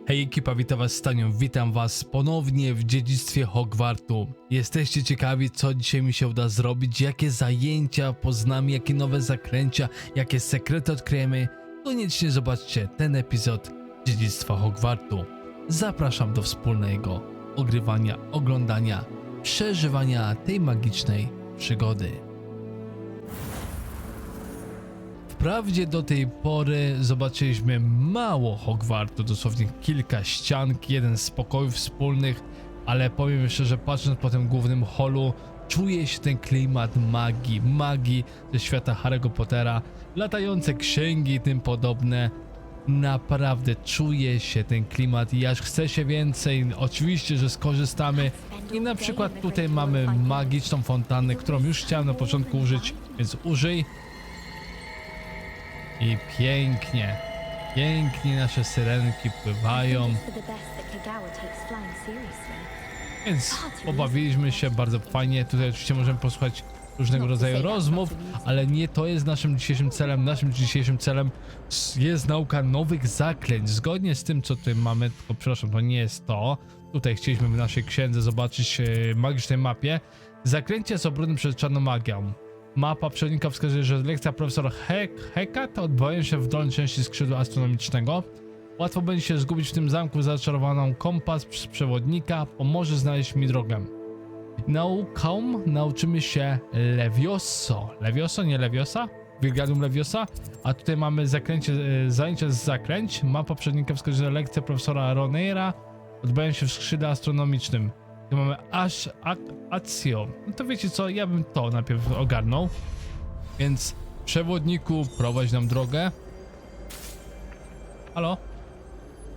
Hej ekipa, witam was Stanią, witam was ponownie w Dziedzictwie Hogwartu. Jesteście ciekawi, co dzisiaj mi się uda zrobić, jakie zajęcia poznamy, jakie nowe zaklęcia, jakie sekrety odkryjemy? Koniecznie zobaczcie ten epizod Dziedzictwa Hogwartu. Zapraszam do wspólnego ogrywania, oglądania, przeżywania tej magicznej przygody. Wprawdzie do tej pory zobaczyliśmy mało Hogwartu, dosłownie kilka ścian, jeden z pokojów wspólnych, ale powiem jeszcze, że patrząc po tym głównym holu, czuje się ten klimat magii ze świata Harry'ego Pottera, latające księgi i tym podobne. Naprawdę czuje się ten klimat i aż chce się więcej, oczywiście, że skorzystamy i na przykład tutaj mamy magiczną fontannę, którą już chciałem na początku użyć, więc użyj. I pięknie nasze syrenki pływają. Więc pobawiliśmy się bardzo fajnie. Tutaj oczywiście możemy posłuchać różnego rodzaju rozmów, ale nie to jest naszym dzisiejszym celem. Naszym dzisiejszym celem jest nauka nowych zaklęć. Zgodnie z tym, co tutaj mamy, tylko przepraszam, to nie jest to. Tutaj chcieliśmy w naszej księdze zobaczyć magicznej mapie. Zaklęcia są obronne przed czarną magią. Mapa przewodnika wskazuje, że lekcja profesora Heka odbywają się w dolnej części skrzydła astronomicznego. Łatwo będzie się zgubić w tym zamku zaczarowaną kompas z przewodnika pomoże znaleźć mi drogę. Nauką nauczymy się Levioso, nie Leviosa? Wingardium Leviosa. A tutaj mamy zajęcia z zaklęć. Mapa przewodnika wskazuje, że lekcja profesora Ronera odbywają się w skrzydle astronomicznym. Tu mamy akcją. No to wiecie co, ja bym to najpierw ogarnął. Więc przewodniku, prowadź nam drogę. Halo?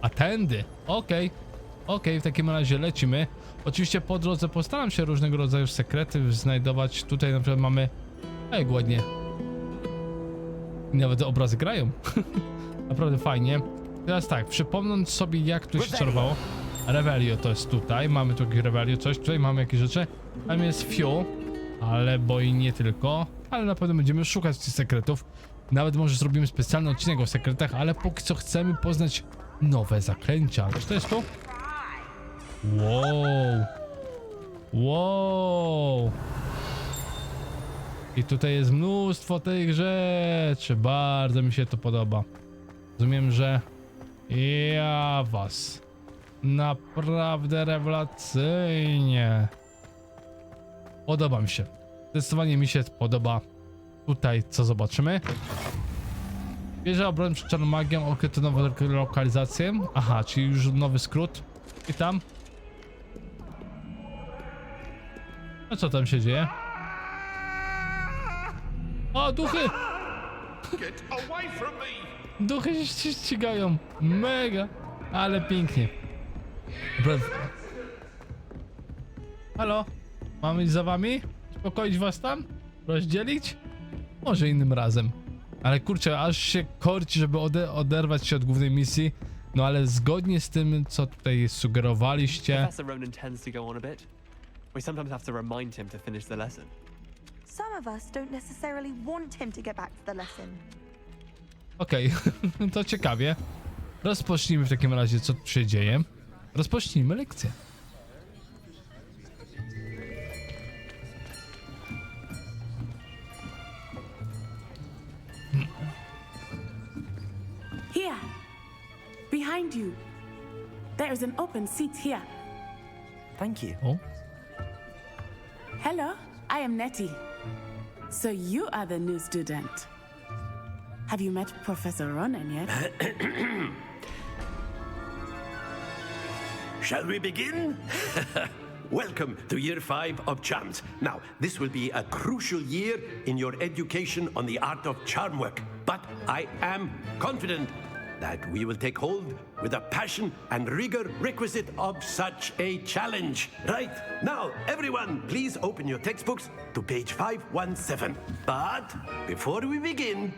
A tędy. Okej, w takim razie lecimy. Oczywiście po drodze postaram się różnego rodzaju sekrety znajdować. Tutaj na przykład mamy... Ej, ładnie. I nawet te obrazy grają. Naprawdę fajnie. Teraz tak, przypomnąć sobie, jak tu się czarowało. Revelio to jest tutaj, mamy tu jakieś Revelio, coś, tutaj mamy jakieś rzeczy. Tam jest Fiu, ale bo i nie tylko, ale na pewno będziemy szukać tych sekretów. Nawet może zrobimy specjalny odcinek o sekretach, ale póki co chcemy poznać nowe zaklęcia. Czy to jest tu? Wow. I tutaj jest mnóstwo tych rzeczy, bardzo mi się to podoba. Rozumiem, że ja was... Naprawdę rewelacyjnie. Podoba mi się. Zdecydowanie mi się podoba. Tutaj co zobaczymy? Wieża obrony przed czarną magią, okryto nową lokalizację. Aha, czyli już nowy skrót. I tam. No co tam się dzieje? O, duchy! Duchy się ścigają. Mega. Ale pięknie. Halo? Mamy iść za wami? Uspokoić was tam? Rozdzielić? Może innym razem. Ale kurczę, aż się korci, żeby oderwać się od głównej misji. No ale zgodnie z tym, co tutaj sugerowaliście... Professor Ronan tends to go on a bit. We sometimes have to remind him to finish the lesson. Some of us don't necessarily want him to get back to the lesson. Okej, to ciekawie. Rozpocznijmy w takim razie, co tu się dzieje. Rozpocznijmy lekcję. Here, behind you. There is an open seat here. Thank you. O, Hello, I am Nettie. So you are the new student. Have you met Professor Ronan yet? Shall we begin? Welcome to Year 5 of Charms. Now, this will be a crucial year in your education on the art of charm work. But I am confident that we will take hold with the passion and rigor requisite of such a challenge. Right, now, everyone, please open your textbooks to page 517. But before we begin,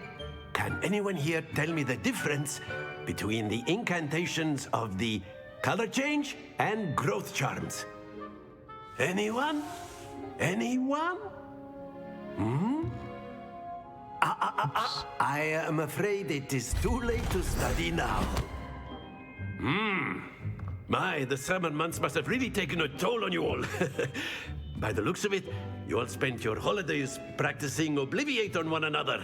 can anyone here tell me the difference between the incantations of the color change and growth charms? Anyone? Anyone? I am afraid it is too late to study now. My, the summer months must have really taken a toll on you all. By the looks of it, you all spent your holidays practicing Obliviate on one another.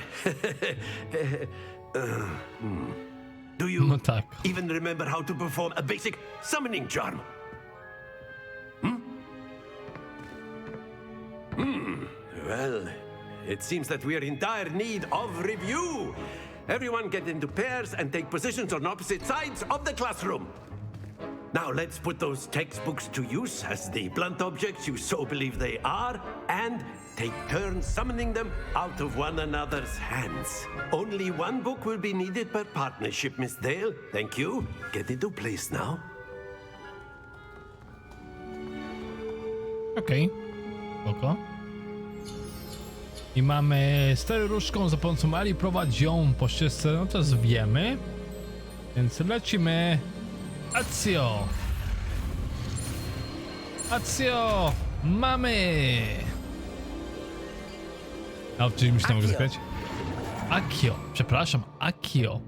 Do you No tak. even remember how to perform a basic summoning charm? Well, it seems that we are in dire need of review. Everyone get into pairs and take positions on opposite sides of the classroom. Now let's put those textbooks to use as the blunt objects you so believe they are, and take turns summoning them out of one another's hands. Only one book will be needed per partnership, Miss Dale. Thank you. Get into place now. Okej. Spoko. I mamy stery różdżką, za pomocą Ali prowadź ją po ścieżce, no to wiemy. Więc lecimy. Akcjo! Akcjo! Mamy! A czyli mi się tam mogę zagrać? Akio, przepraszam, Akio.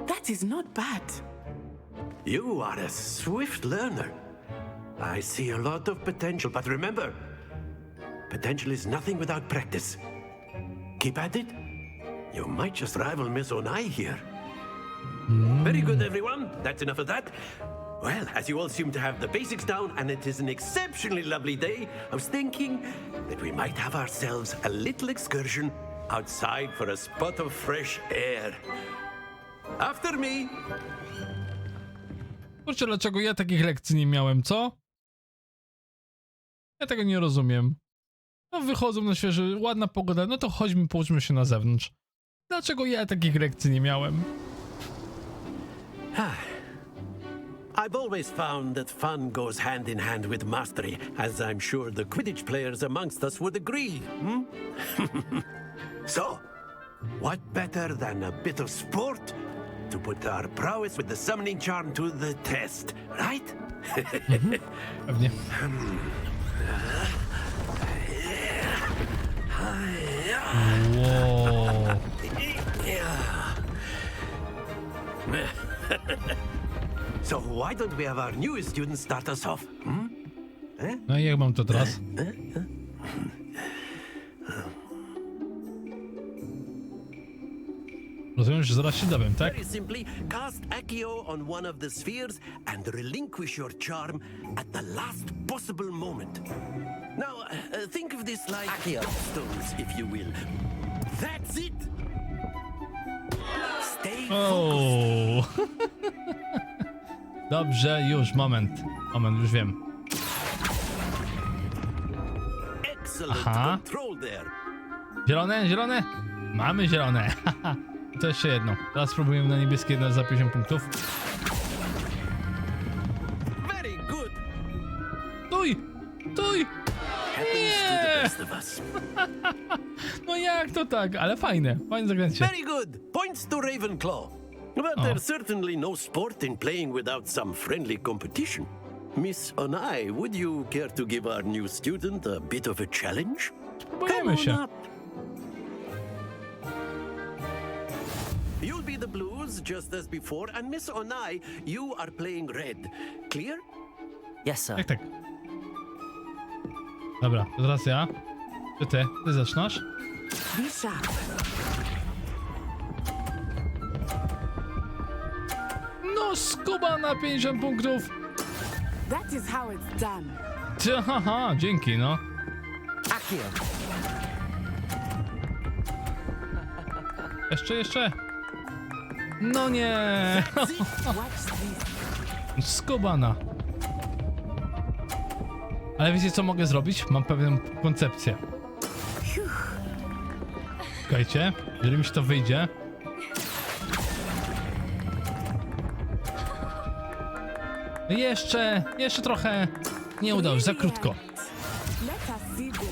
That is not bad. You are a swift learner. I see a lot of potential, but remember, potential is nothing without practice. Keep at it. You might just rival Miss Onai here. Very good, everyone. That's enough of that. Well, as you all seem to have the basics down, and it is an exceptionally lovely day, I was thinking that we might have ourselves a little excursion outside for a spot of fresh air. After me. Kurczę, dlaczego ja takich lekcji nie miałem, co? Ja tego nie rozumiem. No wychodzą na świeży, ładna pogoda, no to chodźmy, połóżmy się na zewnątrz. Dlaczego ja takich lekcji nie miałem? I've always found that fun goes hand in hand with mastery, as I'm sure the Quidditch players amongst us would agree. So, what better than a bit of sport to put our prowess with the summoning charm to the test, right? Pewnie. Wow. So why don't we have our newest student start us off? No i jak mam to teraz? Rozumiem, że zaraz się dowiem, tak? Very simply, cast Accio on one of the spheres and relinquish your charm at the last possible moment. Now, think of this like stones, if you will. That's it! Stay focused. O. Dobrze, już, moment, już wiem. Excellent Aha. control there. Zielone, zielone? Mamy zielone. To jeszcze jedno. Teraz spróbujemy na niebieskie za 50 punktów. Very good. Tuj! Tuj! Happens to the Nie! best of us. No jak to tak? Ale fajne, fajne zaklęcie. Very good. Points to Ravenclaw. But there's certainly no sport in playing without some friendly competition. Miss Onai, would you care to give our new student a bit of a challenge? Spróbujemy się. up. You'll be the blues just as before, and Miss Onai, you are playing red. Clear? Yes, sir. Tak, tak. Dobra, to teraz ja. Czy ty zaczynasz? Be sharp. No skuba na 50 punktów. That is how it's done. Haha, dzięki, no. Accio. Jeszcze. No nie. Watch this. Skubana. Ale wiecie co mogę zrobić? Mam pewną koncepcję. Słuchajcie, jeżeli mi się to wyjdzie. Jeszcze trochę. Nie udało się, za krótko. Let us see this.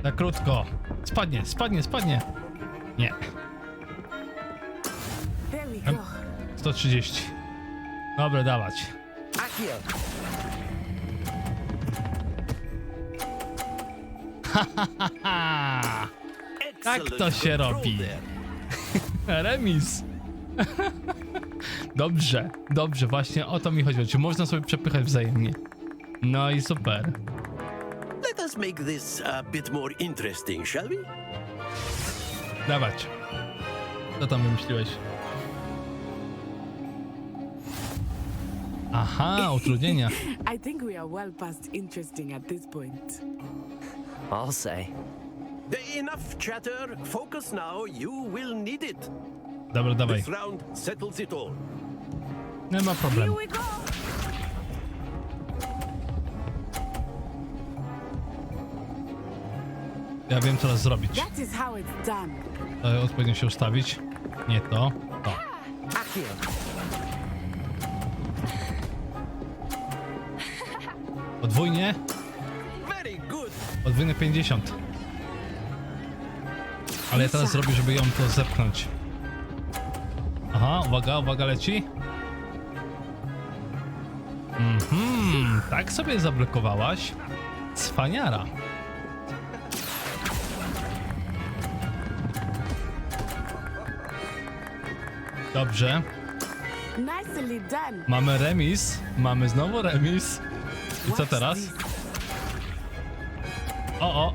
Za krótko. Spadnie. Nie. There we go. 130. Dobra, dawać. Accio. Tak to się robi. Remis. Dobrze, dobrze, właśnie o to mi chodziło. Czy można sobie przepychać wzajemnie? No i super. Let us make this a bit more interesting, shall we? Dawać. Co tam wymyśliłeś? Aha, utrudnienia. I think we are well past interesting at this point. I'll say. Enough chatter. Focus now. You will need it. Dobra, dawaj. This round settles it all. Nie ma problemu. Here we go! Ja wiem, co teraz zrobić. That is how it's done. Odpowiednio się ustawić. Nie to. To. Accio. Podwójnie. Very good. Podwójne 50. Ale ja teraz zrobię, żeby ją to zepchnąć. Aha, uwaga, uwaga, leci. Tak sobie zablokowałaś. Cwaniara. Dobrze. Nicely done. Mamy remis. Mamy znowu remis. I co teraz? O.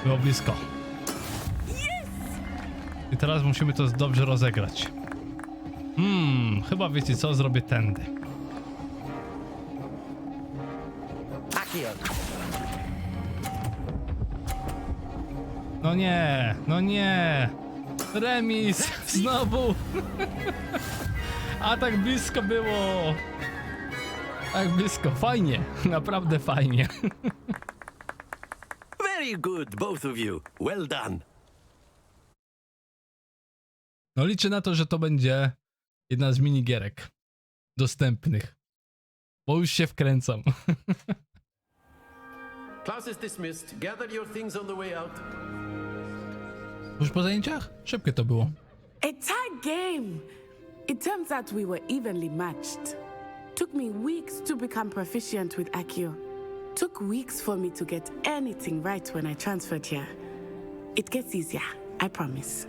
Było blisko. I teraz musimy to dobrze rozegrać. Chyba wiecie co? Zrobię tędy. Accio. No nie. Remis. Znowu. A tak blisko było. Tak blisko. Fajnie. Naprawdę fajnie. Very good, both of you. Well done. No liczę na to, że to będzie jedna z minigierek dostępnych. Bo już się wkręcam. Class is dismissed. Gather your things on the way out. Już po zajęciach? Szybkie to było. A tight game. It turns out we were evenly matched. Took me weeks to become proficient with Accio. Took weeks for me to get anything right when I transferred here. It gets easier, I promise.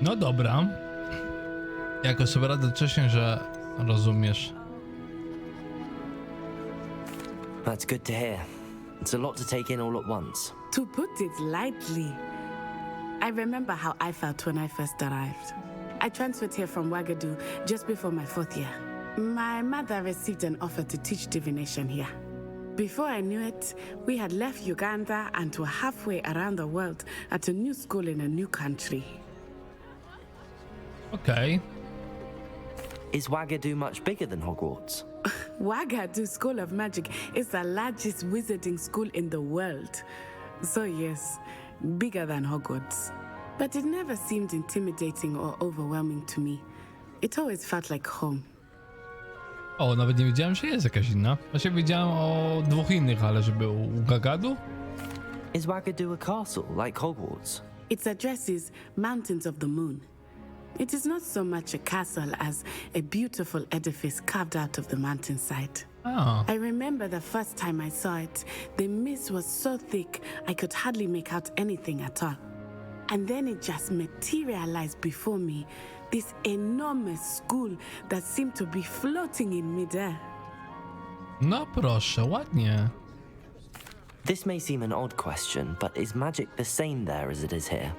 No dobra. Jakoś sobie radzę wcześniej, że rozumiesz. That's good to hear. It's a lot to take in all at once. To put it lightly, I remember how I felt when I first arrived. I transferred here from Ouagadougou just before my 4th year. My mother received an offer to teach divination here. Before I knew it, we had left Uganda and were halfway around the world at a new school in a new country. Okej. Is Ouagadougou much bigger than Hogwarts? Ouagadougou School of Magic is the largest wizarding school in the world. So yes, bigger than Hogwarts. But it never seemed intimidating or overwhelming to me. It always felt like home. O, nawet nie wiedziałem, że jest jakaś inna. Właśnie wiedziałem o dwóch innych, ale że był Gagadu? Is Ouagadougou a castle like Hogwarts? Its address is Mountains of the Moon. It is not so much a castle as a beautiful edifice carved out of the mountainside. A, I remember the first time I saw it, the mist was so thick I could hardly make out anything at all. And then it just materialized before me, this enormous school that seemed to be floating in midair. no proszę, ładnie. This may seem an odd question, but is magic the same there as it is here?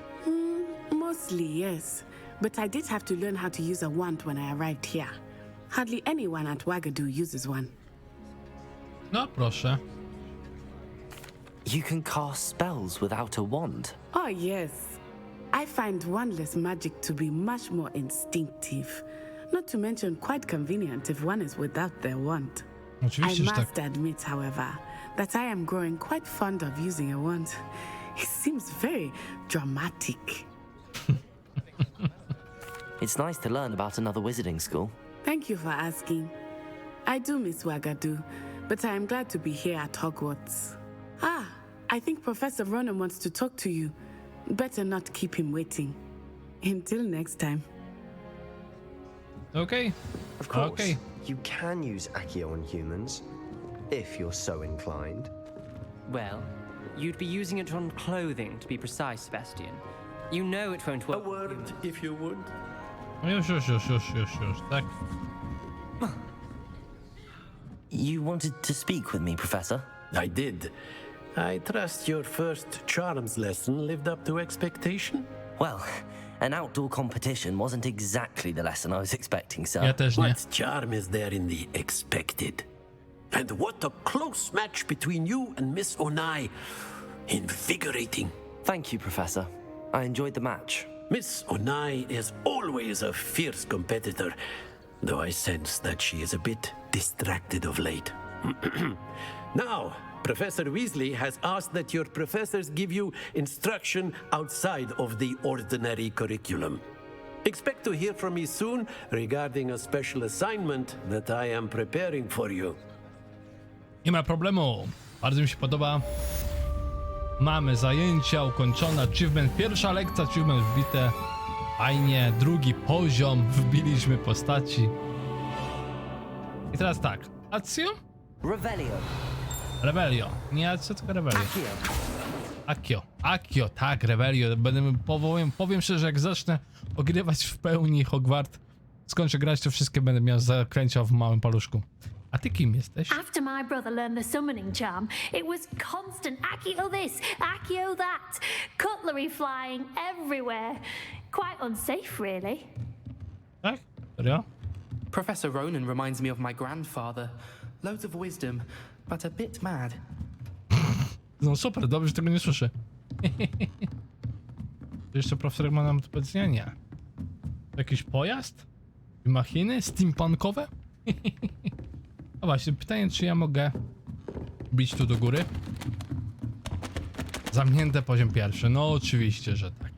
Mostly, yes. But I did have to learn how to use a wand when I arrived here. Hardly anyone at Ouagadougou uses one. No proszę. You can cast spells without a wand. Oh, yes. I find wandless magic to be much more instinctive. Not to mention quite convenient if one is without their wand. I Oczywiście, że tak. must admit, however, that I am growing quite fond of using a wand. It seems very dramatic. It's nice to learn about another wizarding school. Thank you for asking. I do miss Ouagadougou, but I am glad to be here at Hogwarts. Ah, I think Professor Ronan wants to talk to you. Better not keep him waiting. Until next time. Okej. Of course, Okay. you can use Accio on humans, if you're so inclined. Well, You'd be using it on clothing, to be precise, Sebastian. You know it won't A work. word, if you would. No już, tak? You wanted to speak with me, Professor? I did. I trust your first charms lesson lived up to expectation? Well, an outdoor competition wasn't exactly the lesson I was expecting, sir. Ja też nie. What charm is there in the expected? And what a close match between you and Miss Onai. Invigorating. Thank you, Professor. I enjoyed the match. Miss Onai is always a fierce competitor, though I sense that she is a bit distracted of late. Now, Professor Weasley has asked that your professors give you instruction outside of the ordinary curriculum. Expect to hear from me soon regarding a special assignment that I am preparing for you. Nie ma problemu. Bardzo mi się podoba. Mamy zajęcia ukończone. Achievement. Pierwsza lekcja, achievement wbite. Fajnie. Drugi poziom. Wbiliśmy postaci. I teraz tak. Accio? Revelio. Rebelio. Nie Accio, tylko Rebelio. Accio. Accio, tak, Rebelio. Powiem szczerze, jak zacznę ogrywać w pełni Hogwart, skończę grać, to wszystkie będę miał zaklęcia w małym paluszku. A ty kim jesteś? After my brother learned the summoning charm, it was constant Accio this, Accio that, cutlery flying everywhere. Quite unsafe, really. Tak? Serio? Professor Ronan reminds me of my grandfather. Loads of wisdom, but a bit mad. No super, dobrze, że tego nie słyszę. Jeszcze profesor ma nam do powiedzenia? Nie. Jakiś pojazd? Machiny? Steampunkowe? A właśnie, pytanie, czy ja mogę bić tu do góry? Zamknięte poziom pierwszy. No oczywiście, że tak.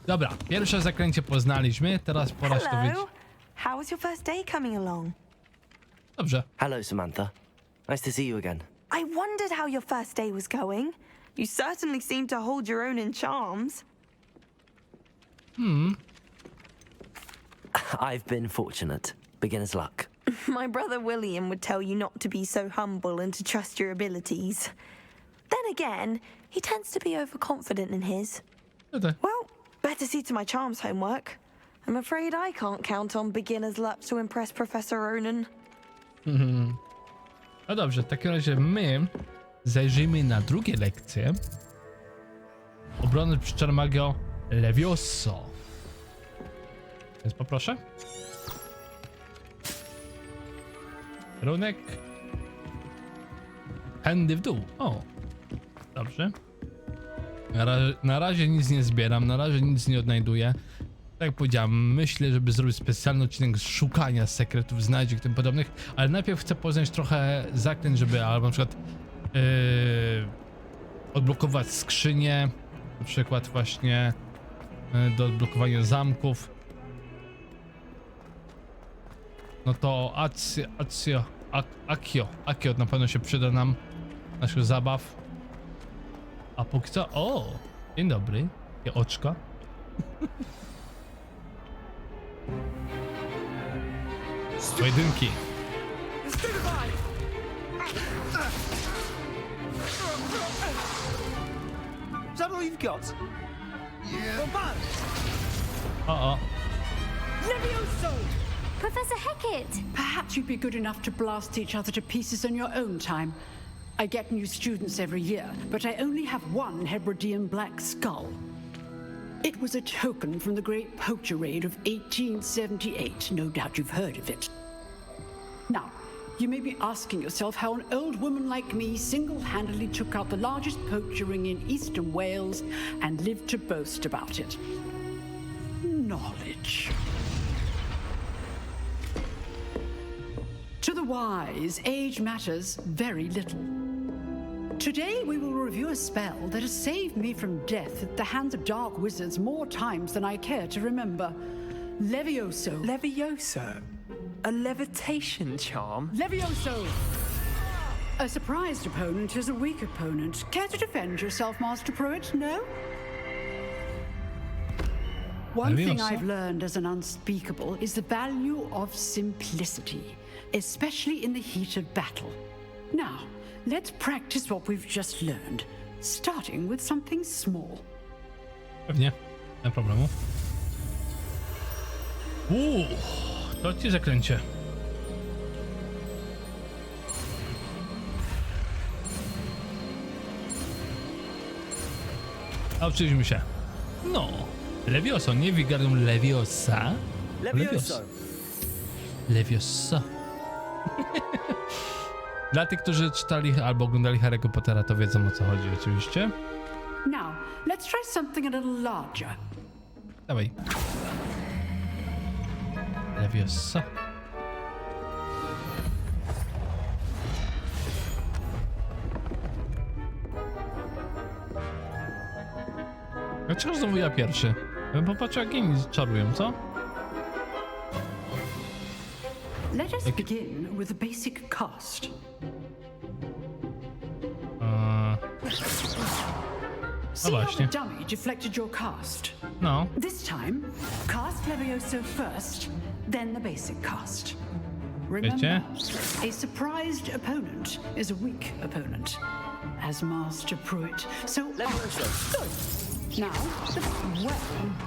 Dobra, pierwsze zaklęcie poznaliśmy, teraz pora się dowiedzieć. Hello. How was your first day coming along? Dobrze. Hello, Samantha. Nice to see you again. I wondered how your first day was going. You certainly seem to hold your own in charms. I've been fortunate. Beginner's luck. My brother William would tell you not to be so humble and to trust your abilities. Then again, he tends to be overconfident in his. Tutaj. Well, better see to my charms homework. I'm afraid I can't count on beginner's luck to impress Professor Ronan. No dobrze, w takim razie my zajrzyjmy na drugie lekcje. Obrony przed Czarmagio Levioso. Więc poproszę. Runek. Pędy w dół. O, dobrze. Na razie nic nie zbieram, na razie nic nie odnajduję. Tak jak powiedziałem, myślę, żeby zrobić specjalny odcinek szukania sekretów, znajdziek i tym podobnych, ale najpierw chcę poznać trochę zaklęć, żeby albo na przykład odblokować skrzynię, na przykład właśnie do odblokowania zamków. No to Accio na pewno się przyda nam, naszych zabaw. A póki co, o, dzień dobry, takie oczka. Pojedynki. Is that all you've got? Yeah. O. Levioso! Professor Hecat! Perhaps you'd be good enough to blast each other to pieces in your own time. I get new students every year, but I only have one Hebridean black skull. It was a token from the Great Poacher Raid of 1878. No doubt you've heard of it. Now, you may be asking yourself how an old woman like me single-handedly took out the largest poacher ring in eastern Wales and lived to boast about it. Knowledge. To the wise, age matters very little. Today we will review a spell that has saved me from death at the hands of dark wizards more times than I care to remember. Levioso. Levioso? A levitation charm? Levioso! A surprised opponent is a weak opponent. Care to defend yourself, Master Pruitt? No? One thing Levioso? I've learned as an unspeakable is the value of simplicity, especially in the heat of battle. Now, let's practice what we've just learned. starting with something small. Pewnie, nie ma problemu. To ci zaklęcie. A uczyliśmy się. No, Levioso, nie Wingardium Leviosa. Levioso. Leviosa. Dla tych, którzy czytali albo oglądali Harry'ego Pottera, to wiedzą, o co chodzi oczywiście. Now, let's try something a little larger. Dawaj. Leviosa. Dlaczego znowu ja pierwszy? Ja bym popatrzył, jak inni czarują, co? Let us begin with the basic cast. See how the dummy deflected your cast? No. This time, cast Levioso first, then the basic cast. Remember, a surprised opponent is a weak opponent, as Master Pruitt. So, Levioso. Good. Now, well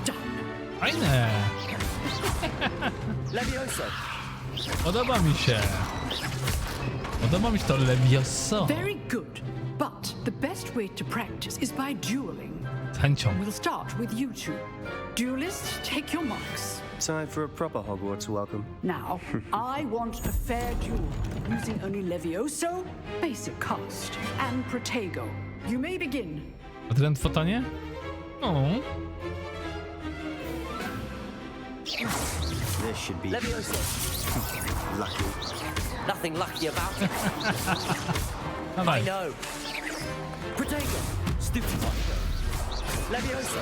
done. Fajne. Levioso. Podoba mi się. Podoba mi się to Levioso. Very good. But the best way to practice is by dueling. Z chęcią. We'll start with you two. Duelists, take your marks. Time for a proper Hogwarts welcome. Now, I want a fair duel, using only Levioso, basic cast, and Protego. You may begin. A ten fotonie? No. This should be Levioso. Lucky. Nothing lucky about it. Dawaj. I know. Protego. Stupid. Levioso.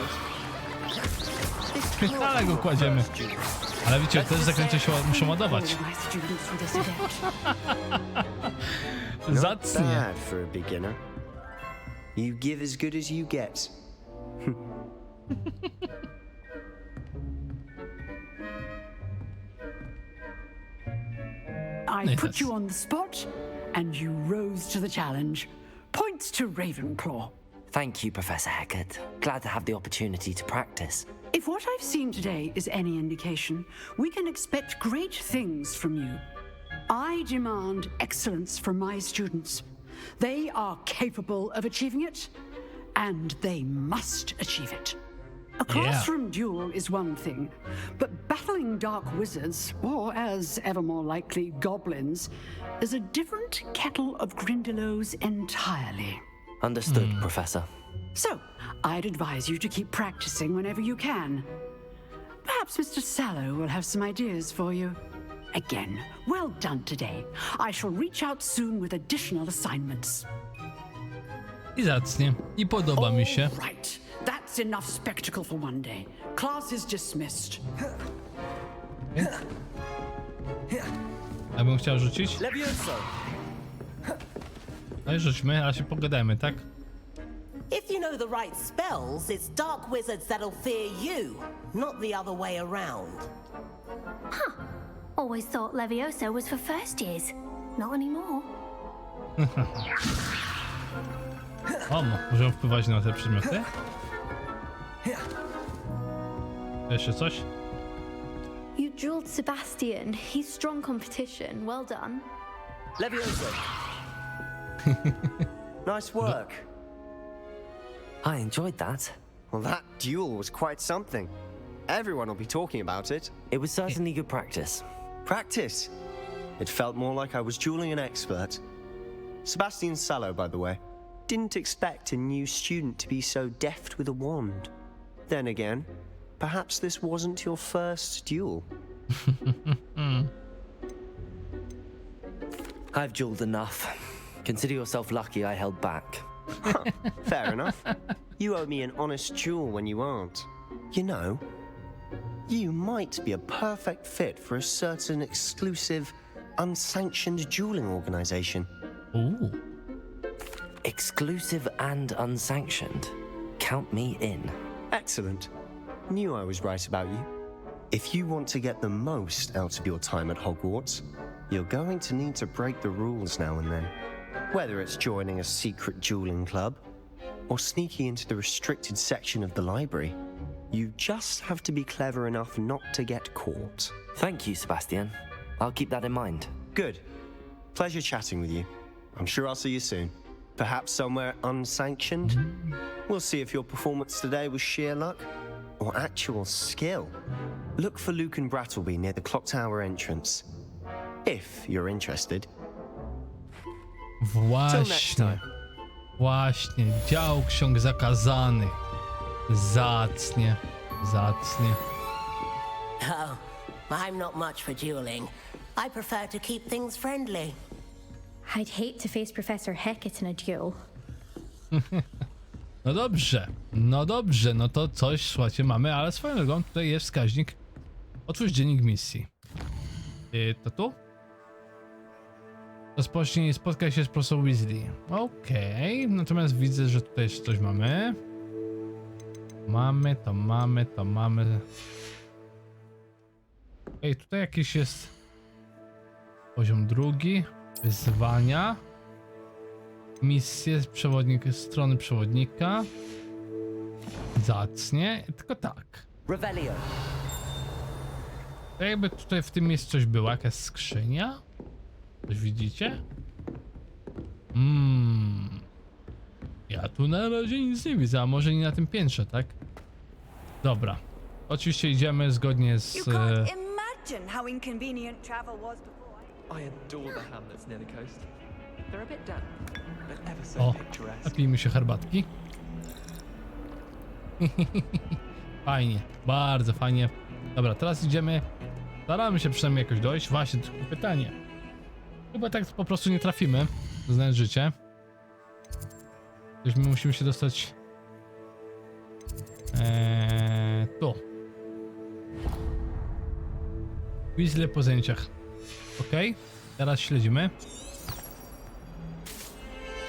Ale go kładziemy. Ale wiecie, też zaklęcia się muszą ładować. Zacnie. Bad for a beginner. You give as good as you get. I put you on the spot, and you rose to the challenge. Points to Ravenclaw. Thank you, Professor Heckard. Glad to have the opportunity to practice. If what I've seen today is any indication, we can expect great things from you. I demand excellence from my students. They are capable of achieving it, and they must achieve it. A classroom duel is one thing, but battling dark wizards, or as ever more likely, goblins, is a different kettle of Grindylows entirely. Understood, Professor. So, I'd advise you to keep practicing whenever you can. Perhaps Mr. Sallow will have some ideas for you. Again, well done today. I shall reach out soon with additional assignments. I zacnie. I podoba mi się. Right. That's enough spectacle for one day. Class is dismissed. Ja bym chciał rzucić. Levioso. No i rzućmy, a się pogadajmy, tak? If you know the right spells, it's dark wizards that'll fear you, not the other way around. Huh. Always thought Levioso was for first years. Not anymore. O, możemy wpływać na te przedmioty? Jeszcze coś? You drilled Sebastian. He's strong competition. Well done. Levioso. Nice work. I enjoyed that. Well, that duel was quite something. Everyone will be talking about it. It was certainly good practice. Practice? It felt more like I was dueling an expert. Sebastian Sallow, by the way. Didn't expect a new student to be so deft with a wand. Then again, perhaps this wasn't your first duel. I've dueled enough. Consider yourself lucky I held back. Huh, fair enough. You owe me an honest duel when you aren't. You know, you might be a perfect fit for a certain exclusive, unsanctioned dueling organization. Ooh. Exclusive and unsanctioned. Count me in. Excellent. Knew I was right about you. If you want to get the most out of your time at Hogwarts, you're going to need to break the rules now and then. Whether it's joining a secret dueling club, or sneaking into the restricted section of the library. You just have to be clever enough not to get caught. Thank you, Sebastian. I'll keep that in mind. Good. Pleasure chatting with you. I'm sure I'll see you soon. Perhaps somewhere unsanctioned? We'll see if your performance today was sheer luck or actual skill. Look for Luke and Brattleby near the clock tower entrance. If you're interested. Właśnie. Właśnie. Dział ksiąg zakazanych. Zacnie. Zacnie. Oh, I'm not much for dueling. I prefer to keep things friendly. I'd hate to face Professor Hecat in a duel. No dobrze. No dobrze. No to coś, słuchajcie, mamy, ale swoją drogą tutaj jest wskaźnik. Otwórz dziennik misji. To tu? Rozpocznij, spotkaj się z profesorem Weasley. Okej, natomiast widzę, że tutaj jeszcze coś mamy. Mamy. Ej, tutaj jakiś jest poziom drugi. Wyzwania. Misje z strony przewodnika. Zacnie. Tylko tak. Revelio. To jakby tutaj w tym miejscu coś było, jakaś skrzynia? Coś widzicie? Ja tu na razie nic nie widzę, a może nie na tym piętrze, tak? Dobra. Oczywiście idziemy zgodnie z... Imagine how inconvenient travel was before. I adore the hamlets near the coast. They're a bit damp, but ever so O, picturesque. napijmy się herbatki. Fajnie, bardzo fajnie. Dobra, teraz idziemy. Staramy się przynajmniej jakoś dojść. Właśnie, tylko pytanie. Chyba tak po prostu nie trafimy, znając życie. Gdyż my musimy się dostać... tu. Weasley po zajęciach. Okej, teraz śledzimy.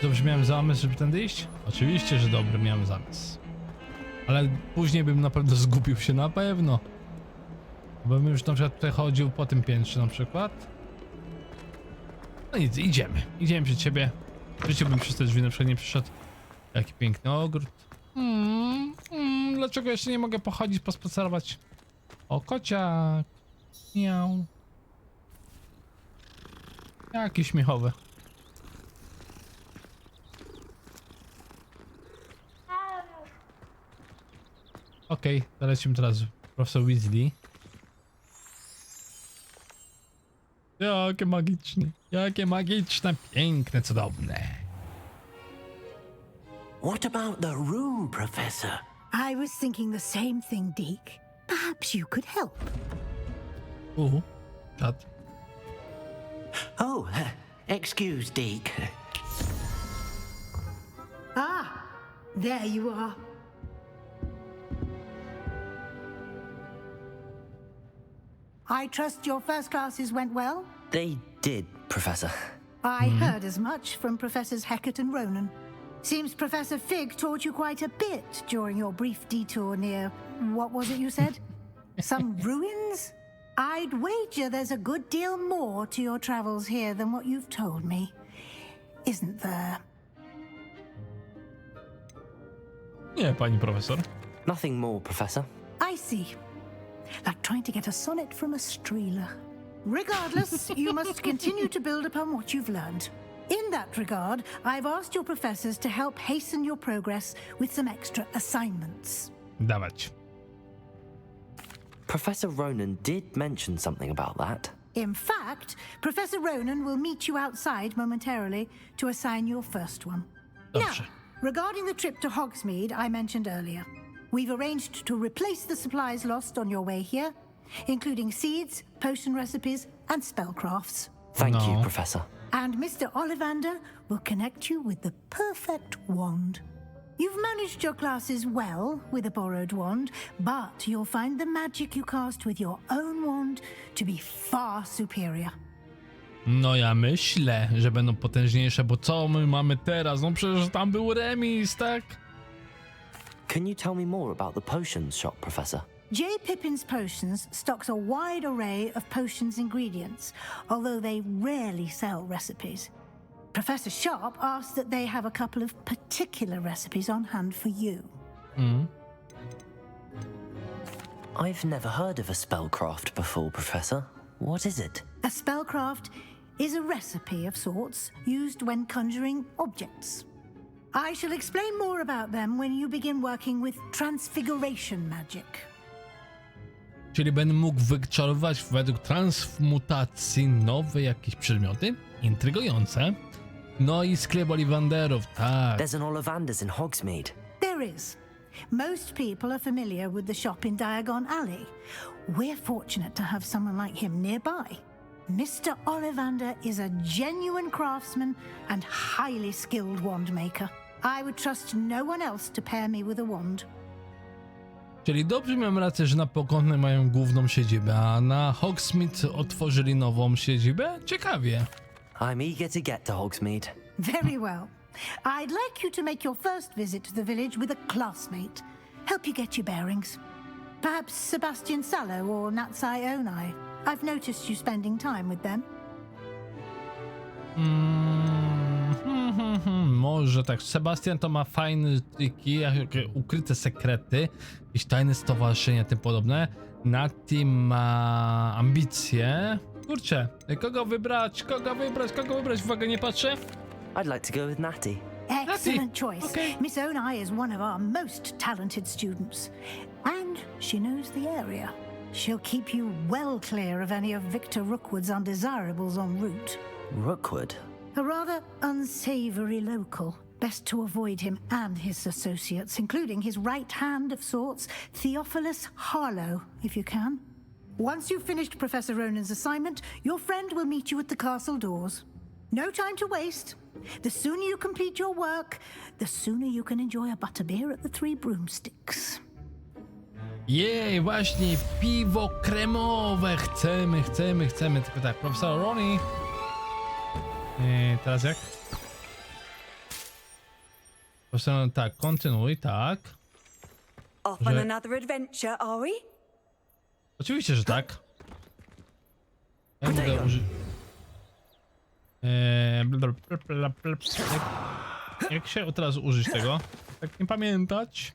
Dobrze miałem zamysł, żeby tędy iść? Oczywiście, że dobry miałem zamysł. Ale później bym na pewno zgubił się, na pewno. Bo bym już na przykład tutaj chodził po tym piętrze na przykład. No nic, idziemy. Idziemy przed ciebie. W życiu bym przez te drzwi na przykład nie przyszedł. Jaki piękny ogród. Dlaczego jeszcze nie mogę pochodzić, pospacerować? O, kociak. Miał. Jaki śmiechowy. Okej, lecimy teraz profesor Weasley. Jakie magiczne, piękne, cudowne. What about the room, Professor? I was thinking the same thing, Deke. Perhaps you could help. Czad. Oh, excuse, Deke. Ah, there you are. I trust your first classes went well? They did, Professor. I heard as much from Professors Hecat and Ronan. Seems Professor Fig taught you quite a bit during your brief detour near, what was it you said? Some ruins? I'd wager there's a good deal more to your travels here than what you've told me. Isn't there? Nie, pani profesor. Nothing more, Professor. I see. Like trying to get a sonnet from a streeler. Regardless, you must continue to build upon what you've learned. In that regard, I've asked your professors to help hasten your progress with some extra assignments. Dawać. Professor Ronan did mention something about that. In fact, Professor Ronan will meet you outside momentarily to assign your first one. Dobrze. Now, regarding the trip to Hogsmeade I mentioned earlier, we've arranged to replace the supplies lost on your way here, including seeds, potion recipes, and spellcrafts. Thank you, Professor. And Mr. Ollivander will connect you with the perfect wand. You've managed your classes well with a borrowed wand, but you'll find the magic you cast with your own wand to be far superior. No ja myślę, że będą potężniejsze, bo co my mamy teraz? No przecież tam był remis, tak? Can you tell me more about the potions shop, Professor? J. Pippin's Potions stocks a wide array of potions ingredients, although they rarely sell recipes. Professor Sharp asked that they have a couple of particular recipes on hand for you. I've never heard of a spellcraft before, Professor. What is it? A spellcraft is a recipe of sorts used when conjuring objects. I shall explain more about them when you begin working with transfiguration magic. Czyli będę mógł wyczarować według transmutacji nowe jakieś przedmioty? Intrygujące. No i sklep Ollivanderów, tak. There's an Ollivander's in Hogsmeade. There is. Most people are familiar with the shop in Diagon Alley. We're fortunate to have someone like him nearby. Mr. Ollivander is a genuine craftsman and highly skilled wand maker. I would trust no one else to pair me with a wand. Czyli dobrze miałem rację, że na Pokątnej mają główną siedzibę, a na Hogsmeade otworzyli nową siedzibę? Ciekawie. I'm eager to get to Hogsmeade. Very well. I'd like you to make your first visit to the village with a classmate. Help you get your bearings. Perhaps Sebastian Sallow or Natsai Onai. I've noticed you spending time with them. Może tak. Sebastian to ma fajne triki, ukryte sekrety, jakieś tajne stowarzyszenia, tym podobne. Nati ma ambicje. Kurczę, kogo wybrać? Uwaga, nie patrzę. I'd like to go with Natty. Excellent choice. Okay. Miss Onai is one of our most talented students. And she knows the area. She'll keep you well clear of any of Victor Rookwood's undesirables en route. Rookwood? A rather unsavory local. Best to avoid him and his associates, including his right hand of sorts, Theophilus Harlow, if you can. Once you've finished Professor Ronan's assignment, your friend will meet you at the castle doors. No time to waste. The sooner you complete your work, the sooner you can enjoy a butterbeer at the Three Broomsticks. Jej, właśnie, piwo kremowe. Chcemy. Tylko tak, profesor Ronnie. Teraz jak? Profesor, tak, kontynuuj, tak. Off on another adventure, are we? Oczywiście, że tak. Ja mogę użyć... Jak się teraz użyć tego? Tak nie pamiętać.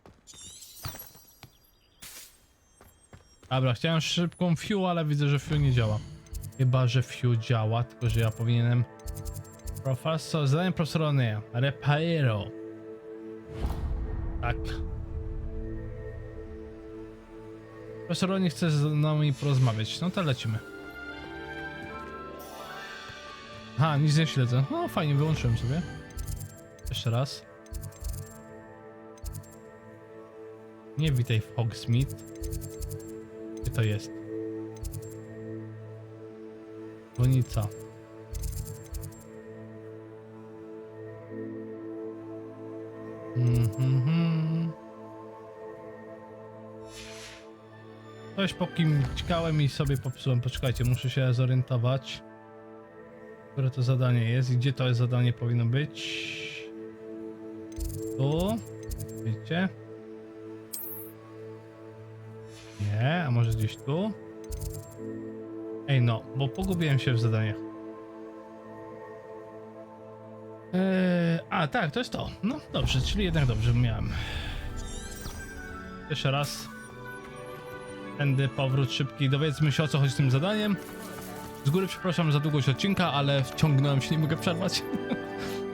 Dobra, chciałem szybką fiu, ale widzę, że fiu nie działa. Chyba, że fiu działa, tylko że ja powinienem... Zadanie profesora Oneya. Repairo. Tak. Profesor Oney chce z nami porozmawiać. No to lecimy. Aha, nic nie śledzę. No fajnie, wyłączyłem sobie. Jeszcze raz. Nie witaj w Hogsmeade. Gdzie to jest? Dzwonica. Coś po kim ćkałem i sobie popsułem. Poczekajcie, muszę się zorientować, które to zadanie jest i gdzie to jest zadanie powinno być. Tu. Widzicie? Nie, a może gdzieś tu? Ej no, bo pogubiłem się w zadaniach. A tak, to jest to. No dobrze, czyli jednak dobrze miałem. Jeszcze raz. Tędy powrót szybki. Dowiedzmy się, o co chodzi z tym zadaniem. Z góry przepraszam za długość odcinka, ale wciągnąłem się, nie mogę przerwać.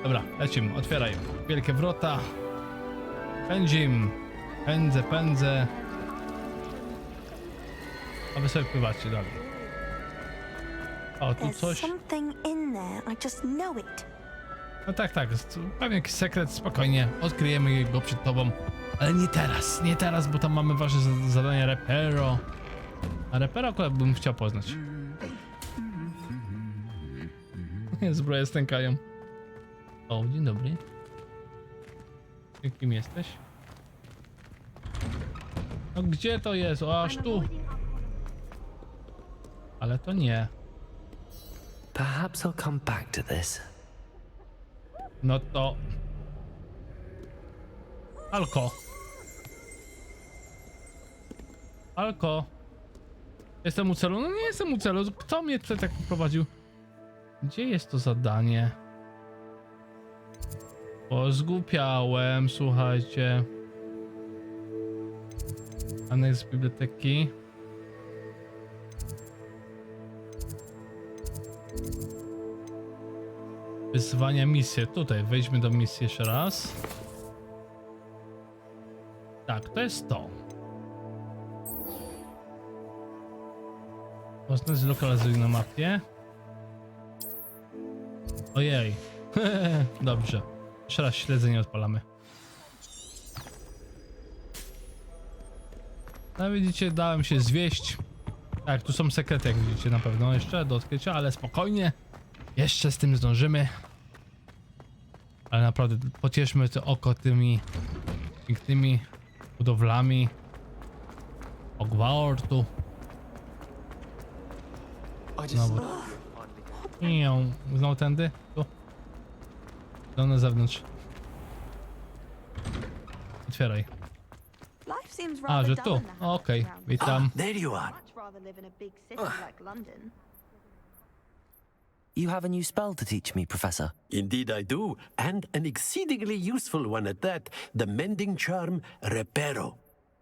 Dobra, lecimy, otwieraj. Wielkie wrota. Pędzim. Pędzę. A wy sobie pływacie dalej. O, tu coś. No tak, pewnie jakiś sekret, spokojnie, odkryjemy go przed tobą. Ale nie teraz, bo tam mamy wasze zadanie Repero. A Repero akurat bym chciał poznać. Zbroje stękają. O, dzień dobry. Kim jesteś? No gdzie to jest? O, aż tu. Ale to nie. Perhaps I'll come back to this. No to... Alko. Jestem u celu? No nie jestem u celu. Kto mnie tutaj tak poprowadził? Gdzie jest to zadanie? Pozgłupiałem, słuchajcie. Aneks z biblioteki. Wyzwania, misje. Tutaj wejdźmy do misji jeszcze raz. Tak, to jest to. Można zlokalizuj na mapie. Ojej. Dobrze. Jeszcze raz śledzenie odpalamy. No widzicie, dałem się zwieść. Tak, tu są sekrety, jak widzicie, na pewno jeszcze do odkrycia, ale spokojnie. Jeszcze z tym zdążymy. Ale naprawdę pocieszmy to oko tymi pięknymi budowlami Hogwartu. Znowu. Znowu tędy? Tu. No na zewnątrz. Otwieraj. A, że tu. Okej, witam. There you are. You have a new spell to teach me, Professor. Indeed I do, and an exceedingly useful one at that. The mending charm, Reparo.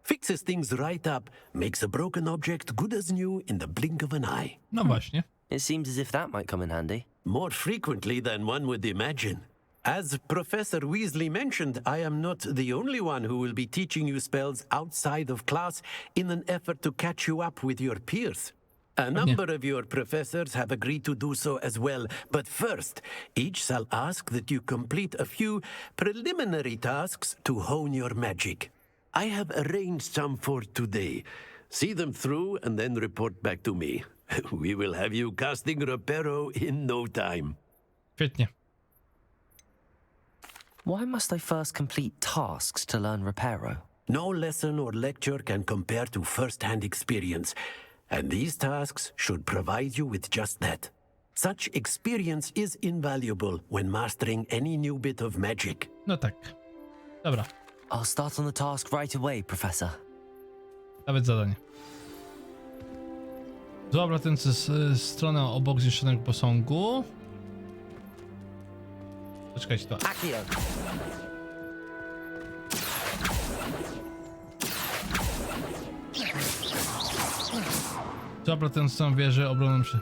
Fixes things right up, makes a broken object good as new in the blink of an eye. No właśnie. It seems as if that might come in handy. More frequently than one would imagine. As Professor Weasley mentioned, I am not the only one who will be teaching you spells outside of class in an effort to catch you up with your peers. A number of your professors have agreed to do so as well, but first, each shall ask that you complete a few preliminary tasks to hone your magic. I have arranged some for today. See them through and then report back to me. We will have you casting Reparo in no time. Świetnie. Why must I first complete tasks to learn Reparo? No lesson or lecture can compare to first-hand experience, and these tasks should provide you with just that. Such experience is invaluable when mastering any new bit of magic. No tak. Dobra. I'll start on the task right away, Professor. Nawet zadanie. Dobra, ten z strony obok zniszczonego posągu. Poczekajcie to. Dobra, ten z tą wieży obronną przy...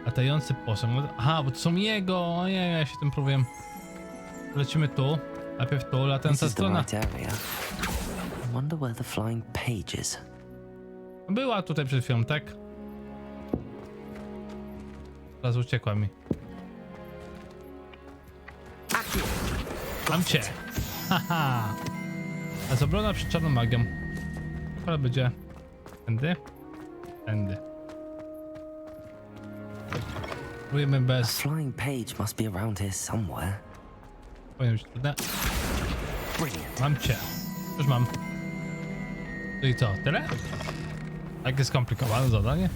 Latający posąg. Aha, bo to są jego. Ojej, ja się tym próbuję. Lecimy tu. Najpierw tu, latająca strona. Wonder where the flying page is. Była tutaj przed chwilą, tak? Teraz uciekła mi. Mam cię. Haha. A jest obrona przed czarną magią. Chyba będzie tędy. Tędy. Próbujemy bez... Flying page must be around here somewhere. Powinien być trudne. Mam cię. Już mam. No i co, tyle? Takie skomplikowane zadanie?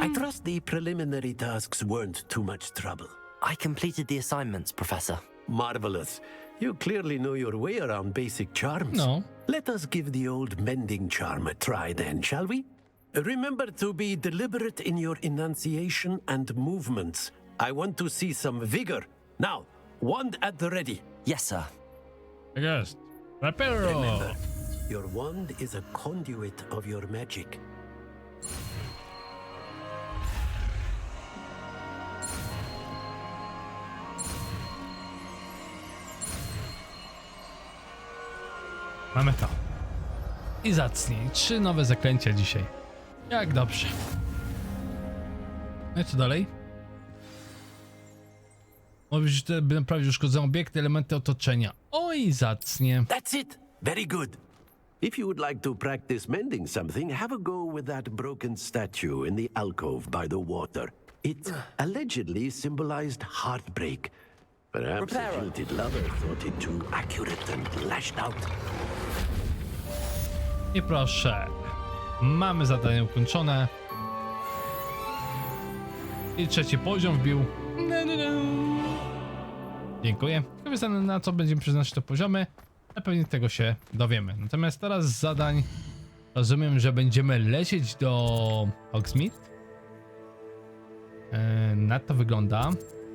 I trust the preliminary tasks weren't too much trouble. I completed the assignments, Professor. Marvelous. You clearly know your way around basic charms. No. Let us give the old mending charm a try then, shall we? Remember to be deliberate in your enunciation and movements. I want to see some vigor. Now, wand at the ready. Yes, sir. Yes. Reparo. Remember, your wand is a conduit of your magic. Mamy to. I zacniej. 3 nowe zaklęcia dzisiaj. Jak dobrze. No i co dalej? Mówisz, że by naprawić uszkodzone obiekty, elementy otoczenia. Oj, zacnie. That's it. Very good. If you would like to practice mending something, have a go with that broken statue in the alcove by the water. It allegedly symbolized heartbreak. Perhaps a jilted lover thought it too accurate and lashed out. I proszę. Mamy zadanie ukończone. I 3. poziom wbił. Dziękuję. Na co będziemy przeznaczyć te poziomy, na pewno tego się dowiemy. Natomiast teraz z zadań rozumiem, że będziemy lecieć do Hogsmeade. Na to wygląda.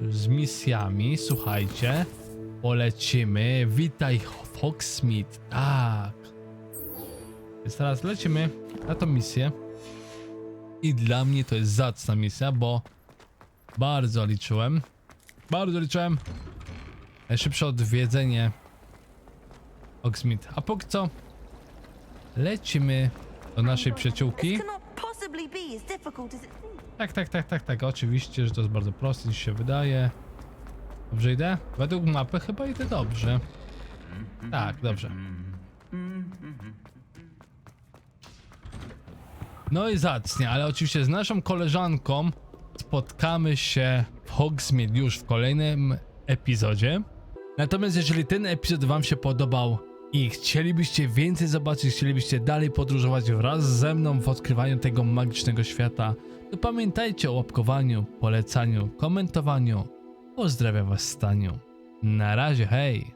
z misjami. Słuchajcie, polecimy. Witaj Hogsmeade. Tak. Więc teraz lecimy na tą misję. I dla mnie to jest zacna misja, bo bardzo liczyłem. Najszybsze odwiedzenie Hogsmeade. A póki co lecimy do naszej przyjaciółki. Tak, oczywiście, że to jest bardzo proste, niż się wydaje. Dobrze idę? Według mapy chyba idę dobrze. Tak, dobrze. No i zacnie, ale oczywiście z naszą koleżanką spotkamy się w Hogsmeade już w kolejnym epizodzie. Natomiast jeżeli ten epizod wam się podobał i chcielibyście więcej zobaczyć, chcielibyście dalej podróżować wraz ze mną w odkrywaniu tego magicznego świata, to pamiętajcie o łapkowaniu, polecaniu, komentowaniu. Pozdrawiam was, Staniu. Na razie, hej!